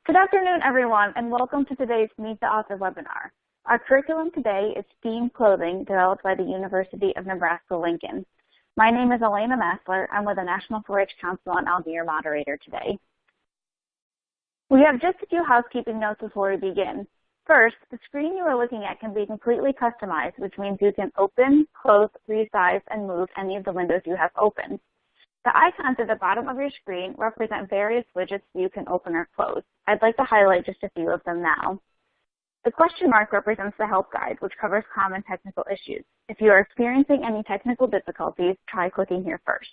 Good afternoon, everyone, and welcome to today's Meet the Author webinar. Our curriculum today is STEAM Clothing, developed by the University of Nebraska-Lincoln. My name is Elena Massler. I'm with the National 4-H Council, and I'll be your moderator today. We have just a few housekeeping notes before we begin. First, the screen you are looking at can be completely customized, which means you can open, close, resize, and move any of the windows you have open. The icons at the bottom of your screen represent various widgets you can open or close. I'd like to highlight just a few of them now. The question mark represents the help guide, which covers common technical issues. If you are experiencing any technical difficulties, try clicking here first.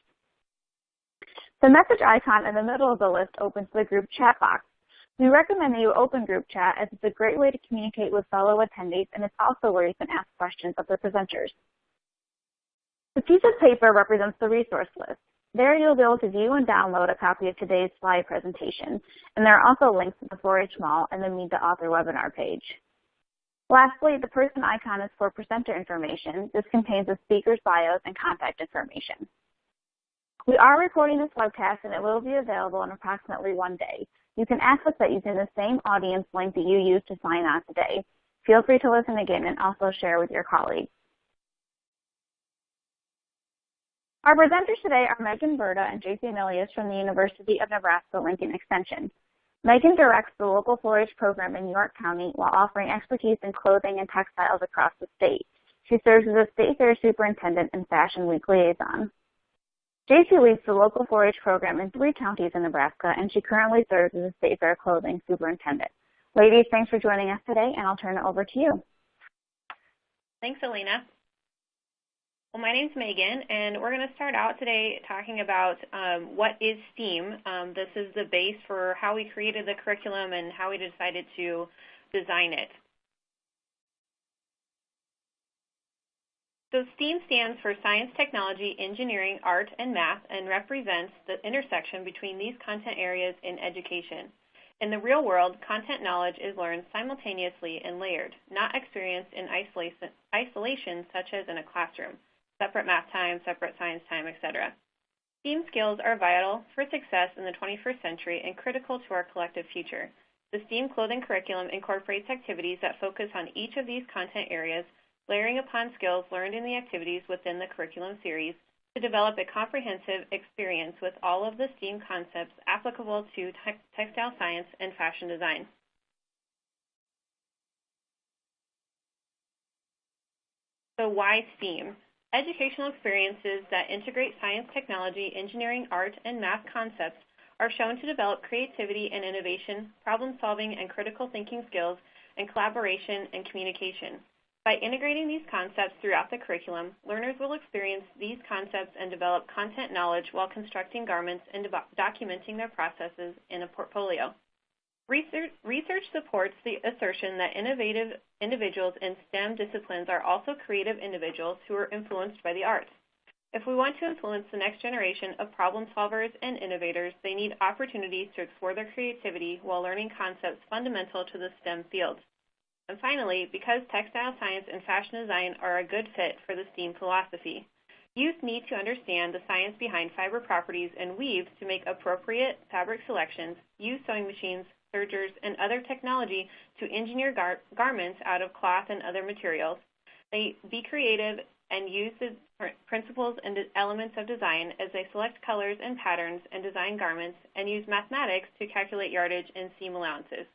The message icon in the middle of the list opens the group chat box. We recommend that you open group chat as it's a great way to communicate with fellow attendees, and it's also where you can ask questions of the presenters. The piece of paper represents the resource list. There you'll be able to view and download a copy of today's slide presentation, and there are also links to the 4-H Mall and the Meet the Author webinar page. Lastly, the person icon is for presenter information. This contains the speaker's bios and contact information. We are recording this webcast, and it will be available in approximately 1 day. You can access it using the same audience link that you used to sign on today. Feel free to listen again and also share with your colleagues. Our presenters today are Megan Berta and JC Milius from the University of Nebraska-Lincoln Extension. Megan directs the local 4-H program in York County while offering expertise in clothing and textiles across the state. She serves as a state fair superintendent and Fashion Week liaison. JC leads the local 4-H program in 3 counties in Nebraska, and she currently serves as a state fair clothing superintendent. Ladies, thanks for joining us today, and I'll turn it over to you. Thanks, Elena. Well, my name's Megan, and we're going to start out today talking about what is STEAM. This is the base for how we created the curriculum and how we decided to design it. So STEAM stands for Science, Technology, Engineering, Art, and Math, and represents the intersection between these content areas in education. In the real world, content knowledge is learned simultaneously and layered, not experienced in isolation such as in a classroom. Separate math time, separate science time, etc. STEAM skills are vital for success in the 21st century and critical to our collective future. The STEAM clothing curriculum incorporates activities that focus on each of these content areas, layering upon skills learned in the activities within the curriculum series to develop a comprehensive experience with all of the STEAM concepts applicable to textile science and fashion design. So why STEAM? Educational experiences that integrate science, technology, engineering, art, and math concepts are shown to develop creativity and innovation, problem-solving and critical thinking skills, and collaboration and communication. By integrating these concepts throughout the curriculum, learners will experience these concepts and develop content knowledge while constructing garments and documenting their processes in a portfolio. Research supports the assertion that innovative individuals in STEM disciplines are also creative individuals who are influenced by the arts. If we want to influence the next generation of problem solvers and innovators, they need opportunities to explore their creativity while learning concepts fundamental to the STEM fields. And finally, because textile science and fashion design are a good fit for the STEAM philosophy, youth need to understand the science behind fiber properties and weave to make appropriate fabric selections, use sewing machines, sergers, and other technology to engineer garments out of cloth and other materials. They be creative and use the principles and elements of design as they select colors and patterns and design garments, and use mathematics to calculate yardage and seam allowances.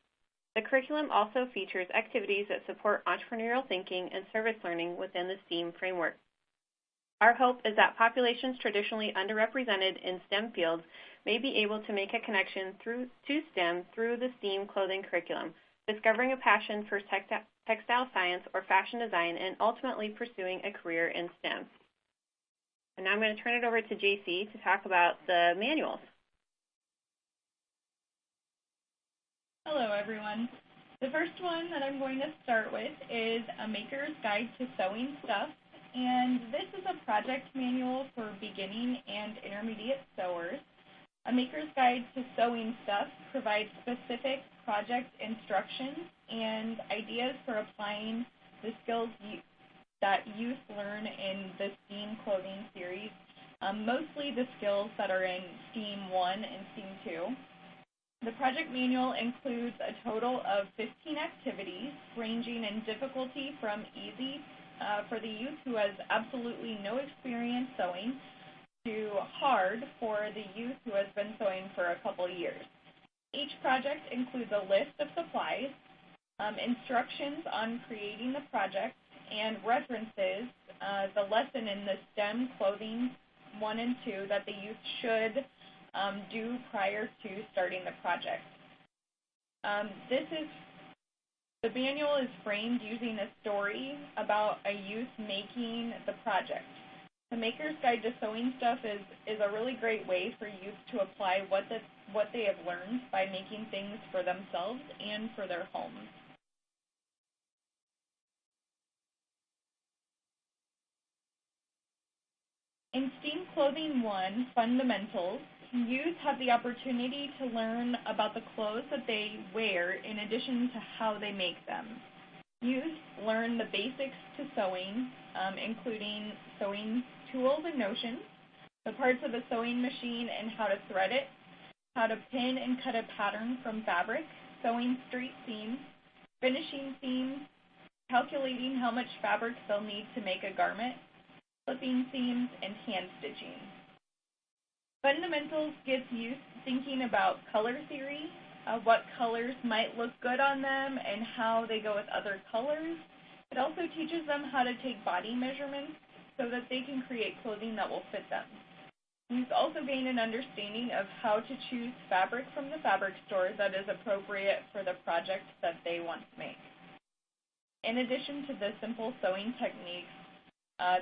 The curriculum also features activities that support entrepreneurial thinking and service learning within the STEAM framework. Our hope is that populations traditionally underrepresented in STEM fields may be able to make a connection to STEM through the STEAM clothing curriculum, discovering a passion for textile science or fashion design, and ultimately pursuing a career in STEM. And now I'm going to turn it over to JC to talk about the manuals. Hello, everyone. The first one that I'm going to start with is A Maker's Guide to Sewing Stuff, and this is a project manual for beginning and intermediate sewers. A Maker's Guide to Sewing Stuff provides specific project instructions and ideas for applying the skills that youth learn in the STEAM clothing series, mostly the skills that are in STEAM 1 and STEAM 2. The project manual includes a total of 15 activities, ranging in difficulty from easy for the youth who has absolutely no experience sewing to hard for the youth who has been sewing for a couple years. Each project includes a list of supplies, instructions on creating the project, and references the lesson in the STEM Clothing 1 and 2 that the youth should do prior to starting the project. The manual is framed using a story about a youth making the project. The Maker's Guide to Sewing Stuff is a really great way for youth to apply what they have learned by making things for themselves and for their homes. In STEAM Clothing 1, Fundamentals, youth have the opportunity to learn about the clothes that they wear in addition to how they make them. Youth learn the basics to sewing, including sewing tools and notions, the parts of a sewing machine and how to thread it, how to pin and cut a pattern from fabric, sewing straight seams, finishing seams, calculating how much fabric they'll need to make a garment, clipping seams, and hand stitching. Fundamentals gets youth thinking about color theory, what colors might look good on them and how they go with other colors. It also teaches them how to take body measurements so that they can create clothing that will fit them. Youth also gain an understanding of how to choose fabric from the fabric store that is appropriate for the project that they want to make. In addition to the simple sewing techniques,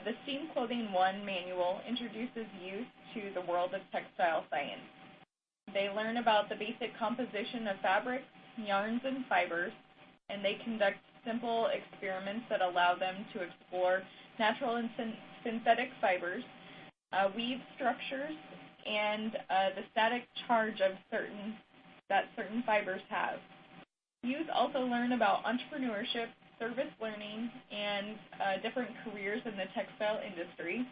the STEAM Clothing 1 manual introduces youth to the world of textile science. They learn about the basic composition of fabrics, yarns, and fibers, and they conduct simple experiments that allow them to explore natural and synthetic fibers, weave structures, and the static charge of certain fibers have. Youth also learn about entrepreneurship, service learning, and different careers in the textile industry.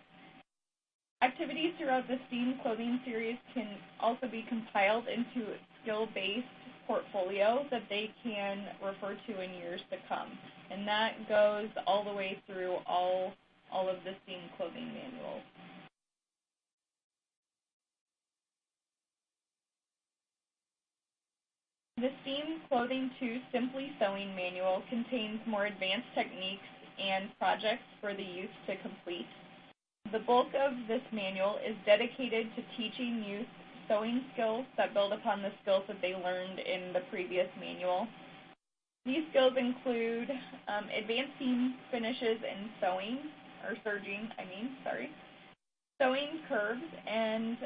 Activities throughout the STEAM Clothing series can also be compiled into a skill-based portfolio that they can refer to in years to come. And that goes all the way through all of the STEAM Clothing manuals. The STEAM Clothing 2 Simply Sewing Manual contains more advanced techniques and projects for the youth to complete. The bulk of this manual is dedicated to teaching youth sewing skills that build upon the skills that they learned in the previous manual. These skills include advanced seam finishes in sewing, sewing curves and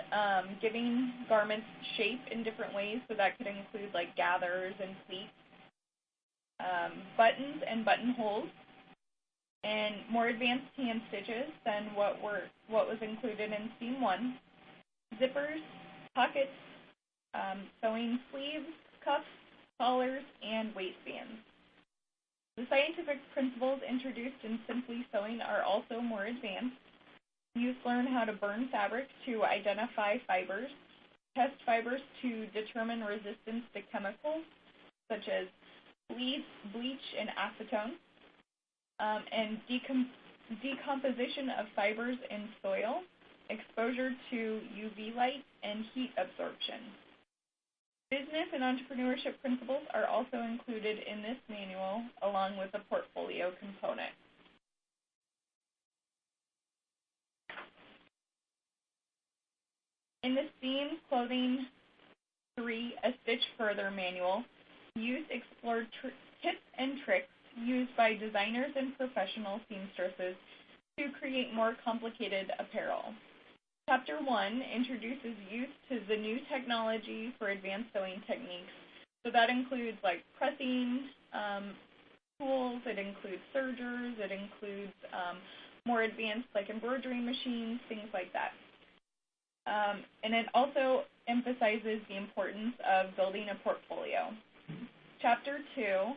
giving garments shape in different ways, so that could include like gathers and pleats, buttons and buttonholes, and more advanced hand stitches than what was included in STEAM 1, zippers, pockets, sewing sleeves, cuffs, collars, and waistbands. The scientific principles introduced in Simply Sewing are also more advanced. Youth learn how to burn fabric to identify fibers, test fibers to determine resistance to chemicals such as bleach, and acetone, and decomposition of fibers in soil, exposure to UV light, and heat absorption. Business and entrepreneurship principles are also included in this manual, along with a portfolio component. In the STEAM Clothing 3 A Stitch Further manual, youth explore tips and tricks used by designers and professional seamstresses to create more complicated apparel. Chapter 1 introduces youth to the new technology for advanced sewing techniques. So that includes like pressing tools, it includes sergers, it includes more advanced like embroidery machines, things like that. And it also emphasizes the importance of building a portfolio. Chapter 2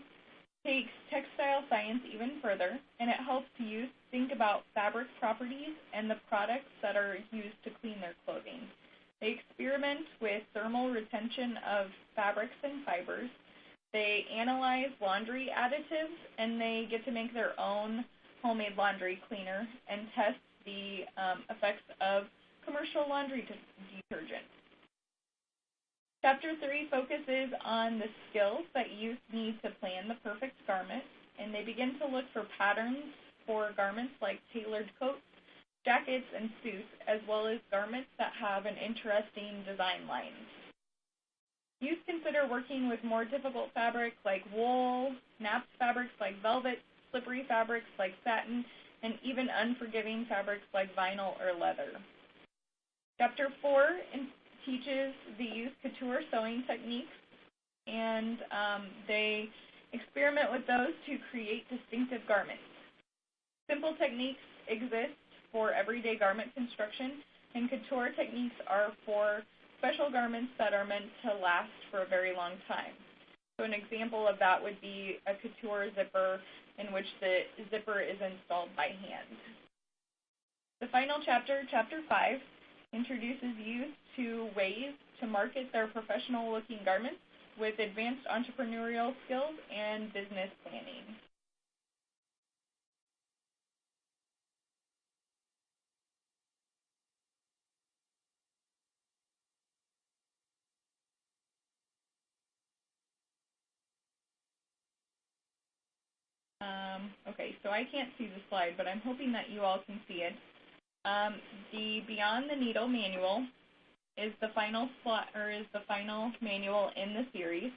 takes textile science even further, and it helps youth think about fabric properties and the products that are used to clean their clothing. They experiment with thermal retention of fabrics and fibers. They analyze laundry additives, and they get to make their own homemade laundry cleaner and test the effects of commercial laundry detergent. Chapter 3 focuses on the skills that youth need to plan the perfect garment, and they begin to look for patterns for garments like tailored coats, jackets, and suits, as well as garments that have an interesting design line. Youth consider working with more difficult fabrics like wool, napped fabrics like velvet, slippery fabrics like satin, and even unforgiving fabrics like vinyl or leather. Chapter 4 teaches the youth couture sewing techniques, and they experiment with those to create distinctive garments. Simple techniques exist for everyday garment construction, and couture techniques are for special garments that are meant to last for a very long time. So an example of that would be a couture zipper in which the zipper is installed by hand. The final chapter, Chapter 5, introduces youth to ways to market their professional-looking garments with advanced entrepreneurial skills and business planning. Okay, so I can't see the slide, but I'm hoping that you all can see it. The Beyond the Needle manual is the final manual in the series,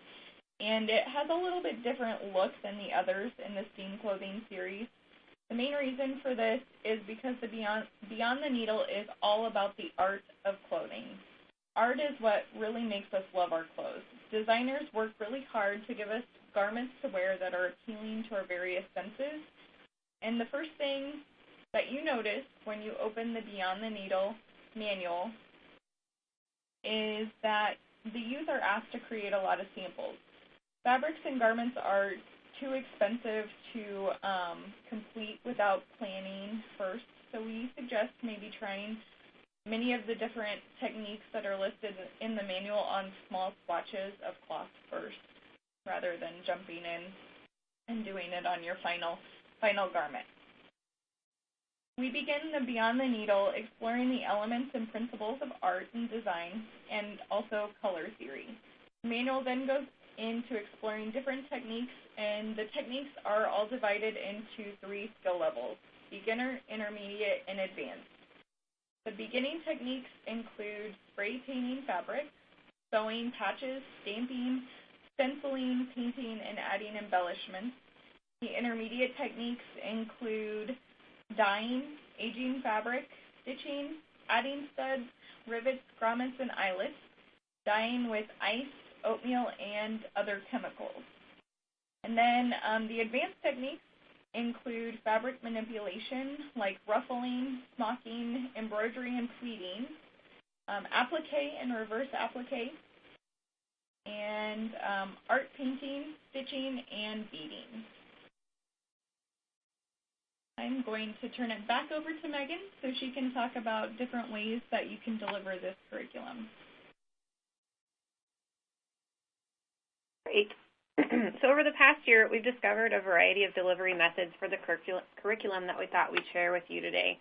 and it has a little bit different look than the others in the STEAM clothing series. The main reason for this is because the Beyond the Needle is all about the art of clothing. Art is what really makes us love our clothes. Designers work really hard to give us garments to wear that are appealing to our various senses. And the first thing that you notice when you open the Beyond the Needle manual is that the youth are asked to create a lot of samples. Fabrics and garments are too expensive to complete without planning first, so we suggest maybe trying many of the different techniques that are listed in the manual on small swatches of cloth first, rather than jumping in and doing it on your final garment. We begin the Beyond the Needle exploring the elements and principles of art and design, and also color theory. The manual then goes into exploring different techniques, and the techniques are all divided into 3 skill levels: beginner, intermediate, and advanced. The beginning techniques include spray painting fabric, sewing patches, stamping, stenciling, painting, and adding embellishments. The intermediate techniques include dyeing, aging fabric, stitching, adding studs, rivets, grommets, and eyelets, dyeing with ice, oatmeal, and other chemicals. And then the advanced techniques include fabric manipulation like ruffling, smocking, embroidery, and pleating, applique and reverse applique, and art painting, stitching, and beading. I'm going to turn it back over to Megan so she can talk about different ways that you can deliver this curriculum. Great. So over the past year, we've discovered a variety of delivery methods for the curriculum that we thought we'd share with you today.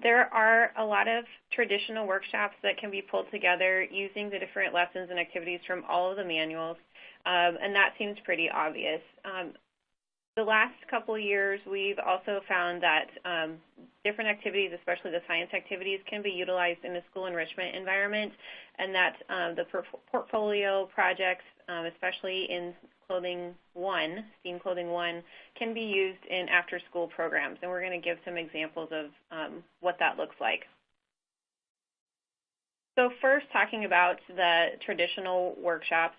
There are a lot of traditional workshops that can be pulled together using the different lessons and activities from all of the manuals, and that seems pretty obvious. The last couple of years, we've also found that different activities, especially the science activities, can be utilized in a school enrichment environment, and that the portfolio projects, especially in Clothing 1, STEAM Clothing 1, can be used in after-school programs, and we're going to give some examples of what that looks like. So first, talking about the traditional workshops,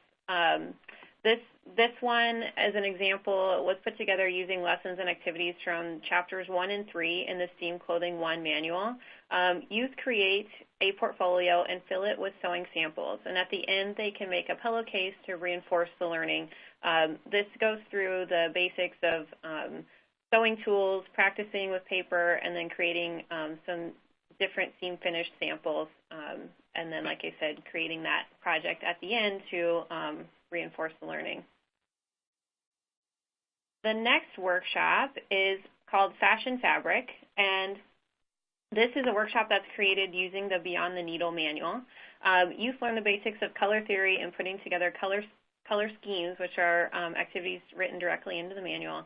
this one, as an example, was put together using lessons and activities from chapters 1 and 3 in the STEAM Clothing 1 manual. Youth create a portfolio and fill it with sewing samples, and at the end they can make a pillowcase to reinforce the learning. This goes through the basics of sewing tools, practicing with paper, and then creating some different seam finish samples and then, like I said, creating that project at the end to reinforce the learning. The next workshop is called Fashion Fabric, and this is a workshop that's created using the Beyond the Needle manual. Youth learn the basics of color theory and putting together color schemes, which are activities written directly into the manual.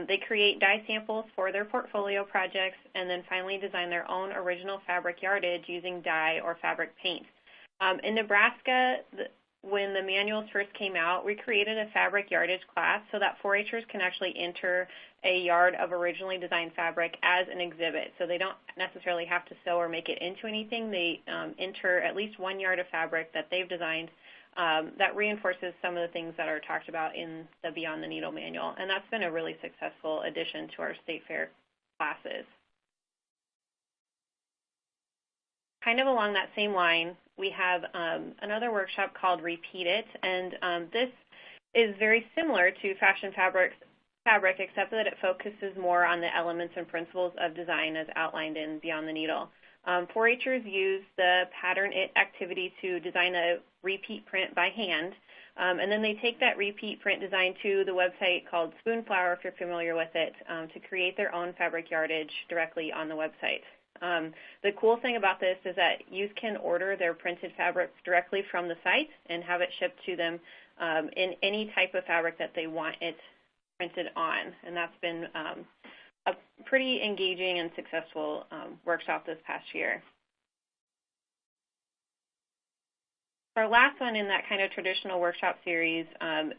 They create dye samples for their portfolio projects, and then finally design their own original fabric yardage using dye or fabric paint. In Nebraska, when the manuals first came out, we created a fabric yardage class so that 4-Hers can actually enter a yard of originally designed fabric as an exhibit. So they don't necessarily have to sew or make it into anything. They enter at least 1 yard of fabric that they've designed that reinforces some of the things that are talked about in the Beyond the Needle manual. And that's been a really successful addition to our state fair classes. Kind of along that same line, we have another workshop called Repeat It, and this is very similar to Fashion Fabric, except that it focuses more on the elements and principles of design as outlined in Beyond the Needle. 4-Hers use the Pattern It activity to design a repeat print by hand, and then they take that repeat print design to the website called Spoonflower, if you're familiar with it, to create their own fabric yardage directly on the website. The cool thing about this is that youth can order their printed fabrics directly from the site and have it shipped to them in any type of fabric that they want it printed on. And that's been a pretty engaging and successful workshop this past year. Our last one in that kind of traditional workshop series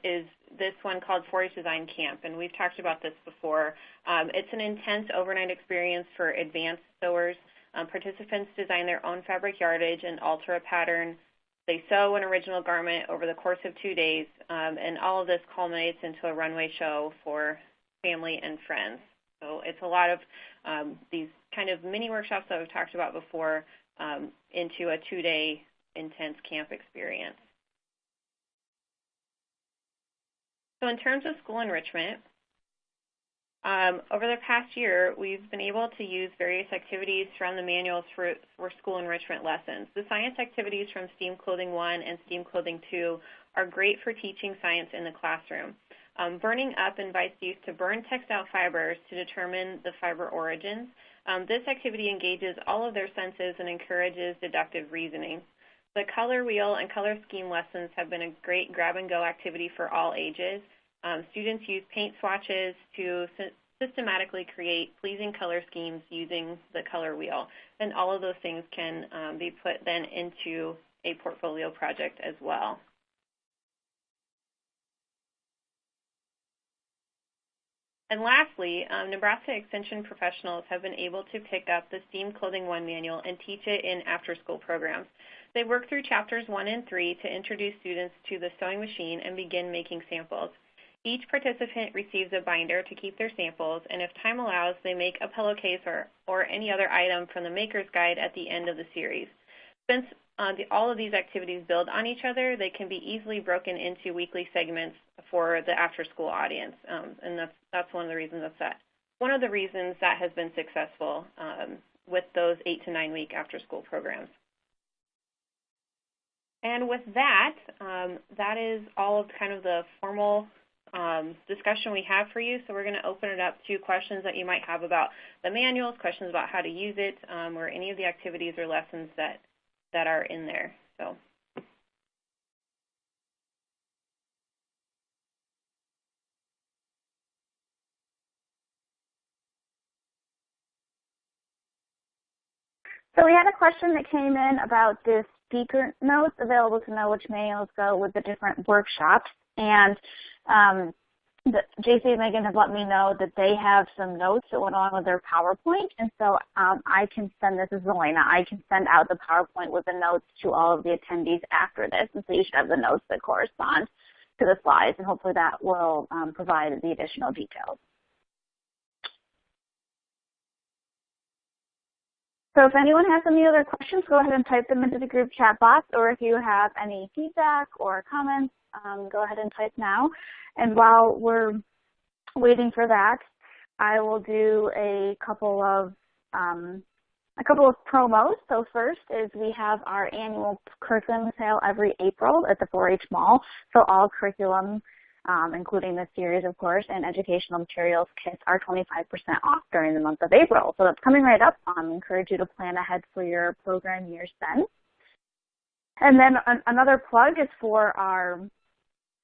is this one called 4-H Design Camp, and we've talked about this before. It's an intense overnight experience for advanced sewers. Participants design their own fabric yardage and alter a pattern. They sew an original garment over the course of 2 days, and all of this culminates into a runway show for family and friends. So it's a lot of these kind of mini workshops that we've talked about before into a 2-day intense camp experience. So in terms of school enrichment, over the past year, we've been able to use various activities from the manuals for school enrichment lessons. The science activities from STEAM Clothing 1 and STEAM Clothing 2 are great for teaching science in the classroom. Burning Up invites youth to burn textile fibers to determine the fiber origins. This activity engages all of their senses and encourages deductive reasoning. The color wheel and color scheme lessons have been a great grab-and-go activity for all ages. Students use paint swatches to systematically create pleasing color schemes using the color wheel. And all of those things can be put then into a portfolio project as well. And lastly, Nebraska Extension professionals have been able to pick up the STEAM Clothing 1 manual and teach it in after-school programs. They work through chapters 1 and 3 to introduce students to the sewing machine and begin making samples. Each participant receives a binder to keep their samples, and if time allows, they make a pillowcase or any other item from the Maker's Guide at the end of the series. Since all of these activities build on each other, they can be easily broken into weekly segments for the after-school audience, and that's one of the reasons that has been successful with those 8 to 9 week after-school programs. And with that, that is all of kind of the formal discussion we have for you. So we're going to open it up to questions that you might have about the manuals, questions about how to use it, or any of the activities or lessons that are in there. So. So we had a question that came in about the speaker notes available to know which manuals go with the different workshops. And JC and Megan have let me know that they have some notes that went along with their PowerPoint. And so I can send, this is Elena, I can send out the PowerPoint with the notes to all of the attendees after this. And so you should have the notes that correspond to the slides. And hopefully that will provide the additional details. So if anyone has any other questions, go ahead and type them into the group chat box, or if you have any feedback or comments, go ahead and type now. And while we're waiting for that, I will do a couple of A couple of promos. So first is we have our annual curriculum sale every April at the 4-H Mall. So all curriculum, including the series, of course, and educational materials kits are 25% off during the month of April. So that's coming right up. I encourage you to plan ahead for your program years then. And then another plug is for our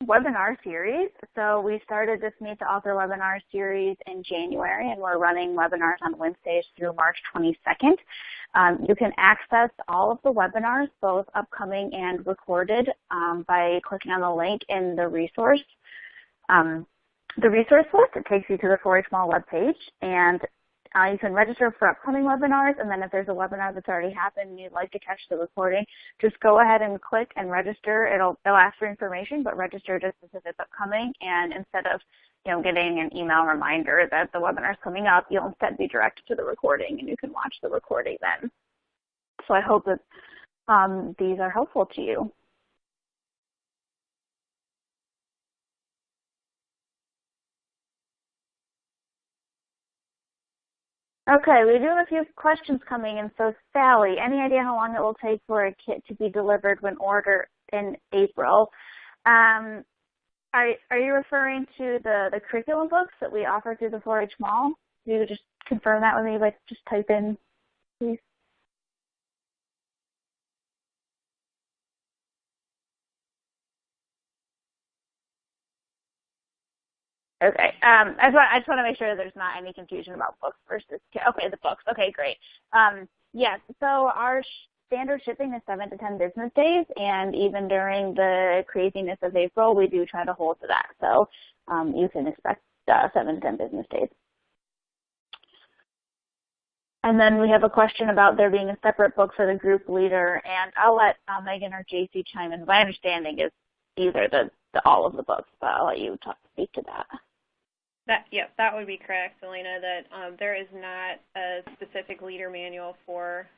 webinar series. So we started this Meet the Author webinar series in January, and we're running webinars on Wednesdays through March 22nd. You can access all of the webinars, both upcoming and recorded, by clicking on the link in the resource list. It takes you to the 4-H Mall webpage, and you can register for upcoming webinars, and then if there's a webinar that's already happened and you'd like to catch the recording, just go ahead and click and register. It'll ask for information, but register just as if it's upcoming, and instead of getting an email reminder that the webinar is coming up, you'll instead be directed to the recording, and you can watch the recording then. So I hope that these are helpful to you. Okay, we do have a few questions coming in. So Sally, any idea how long it will take for a kit to be delivered when ordered in April? Are you referring to the curriculum books that we offer through the 4-H Mall? Can you just confirm that with me? Like, just type in, please. Okay. I just want to make sure there's not any confusion about books versus okay, the books. Okay, great. Yes. So our standard shipping is 7 to 10 business days, and even during the craziness of April, we do try to hold to that. So you can expect 7 to 10 business days. And then we have a question about there being a separate book for the group leader, and I'll let Megan or JC chime in. My understanding is either all of the books, but I'll let you speak to that. That would be correct, Elena, that there is not a specific leader manual for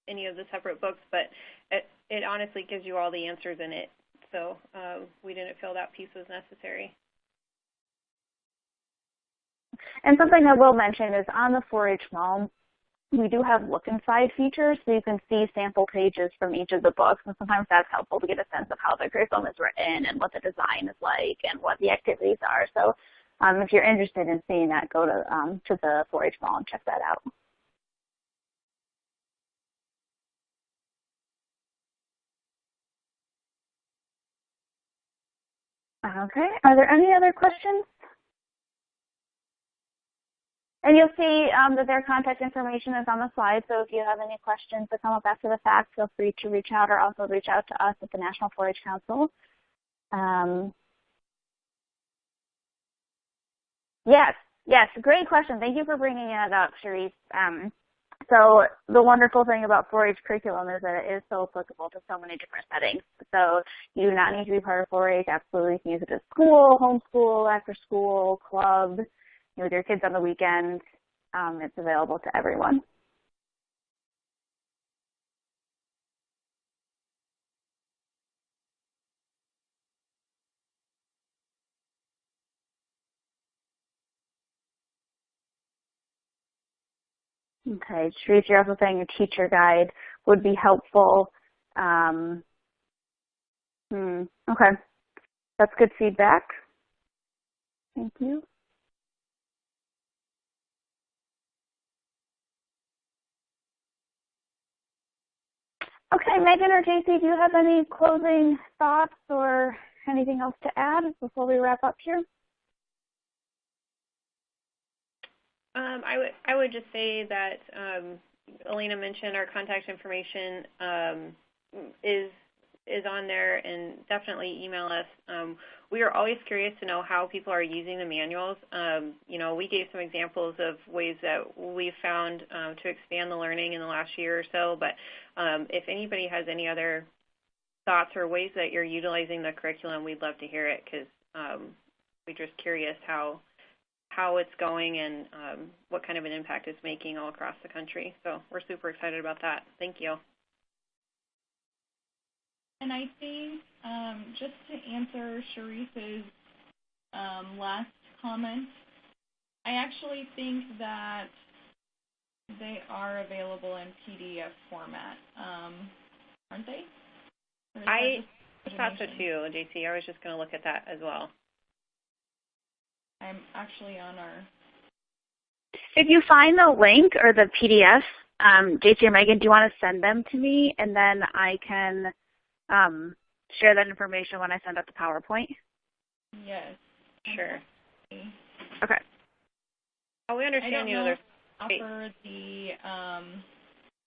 any of the separate books, but it honestly gives you all the answers in it. So we didn't feel that piece was necessary. And something I will mention is on the 4-H Mall, we do have look inside features, so you can see sample pages from each of the books, and sometimes that's helpful to get a sense of how the curriculum is written and what the design is like and what the activities are. So if you're interested in seeing that, go to the 4-H Mall and check that out. Okay, are there any other questions? And you'll see that their contact information is on the slide, so if you have any questions that come up after the fact, feel free to reach out or also reach out to us at the National 4-H Council. Yes, great question. Thank you for bringing that up, Sharice. So the wonderful thing about 4-H curriculum is that it is so applicable to so many different settings. So you do not need to be part of 4-H. Absolutely, you can use it at school, homeschool, after school, club, with your kids on the weekend. It's available to everyone. Okay, Sharice, you're also saying your teacher guide would be helpful. Okay, that's good feedback. Thank you. Okay, Megan or JC, do you have any closing thoughts or anything else to add before we wrap up here? I would just say that Elena mentioned our contact information is on there, and definitely email us. We are always curious to know how people are using the manuals. We gave some examples of ways that we've found to expand the learning in the last year or so, but if anybody has any other thoughts or ways that you're utilizing the curriculum, we'd love to hear it, because we're just curious how it's going and what kind of an impact it's making all across the country. So we're super excited about that. Thank you. And I think just to answer Sharice's last comment, I actually think that They are available in PDF format, aren't they? I thought so too, JC. I was just going to look at that as well. I'm actually on our... If you find the link or the PDF, JC or Megan, do you want to send them to me, and then I can share that information when I send out the PowerPoint? Yes. Sure. Okay. Oh, we understand. I don't know if we offer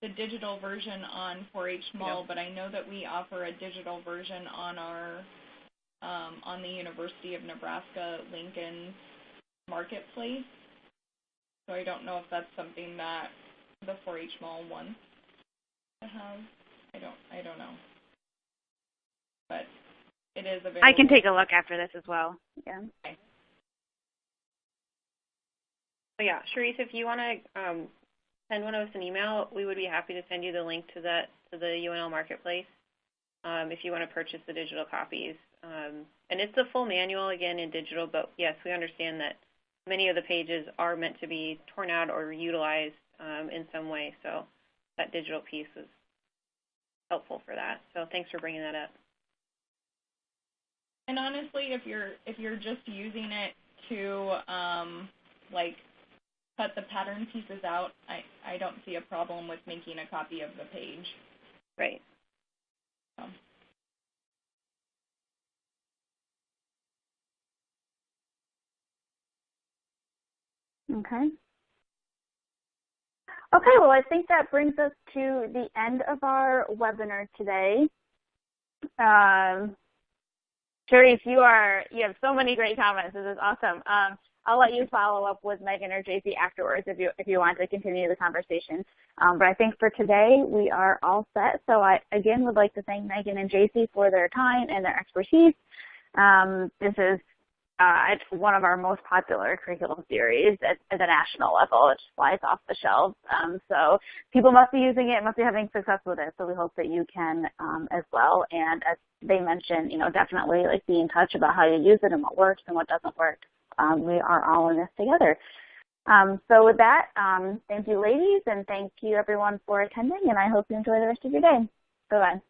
the digital version on 4-H Mall, but I know that we offer a digital version on our on the University of Nebraska Lincoln Marketplace. So I don't know if that's something that the 4-H Mall wants to have. I don't know. But it is available. I can take a look after this as well. Yeah. Okay. So yeah, Sharice, if you want to send one of us an email, we would be happy to send you the link to the UNL Marketplace if you want to purchase the digital copies. And it's a full manual, again, in digital, but yes, we understand that many of the pages are meant to be torn out or utilized in some way, so that digital piece is helpful for that. So thanks for bringing that up. And honestly, if you're just using it to like cut the pattern pieces out, I don't see a problem with making a copy of the page. Right. So. Okay. Okay, well, I think that brings us to the end of our webinar today. Sharice, you have so many great comments. This is awesome. I'll let you follow up with Megan or JC afterwards if you want to continue the conversation. But I think for today we are all set. So I again would like to thank Megan and JC for their time and their expertise. This is it's one of our most popular curriculum series at the national level. It just flies off the shelves. So people must be using it, must be having success with it. So we hope that you can as well. And as they mentioned, definitely be in touch about how you use it and what works and what doesn't work. We are all in this together. So with that, thank you, ladies, and thank you, everyone, for attending. And I hope you enjoy the rest of your day. Bye-bye.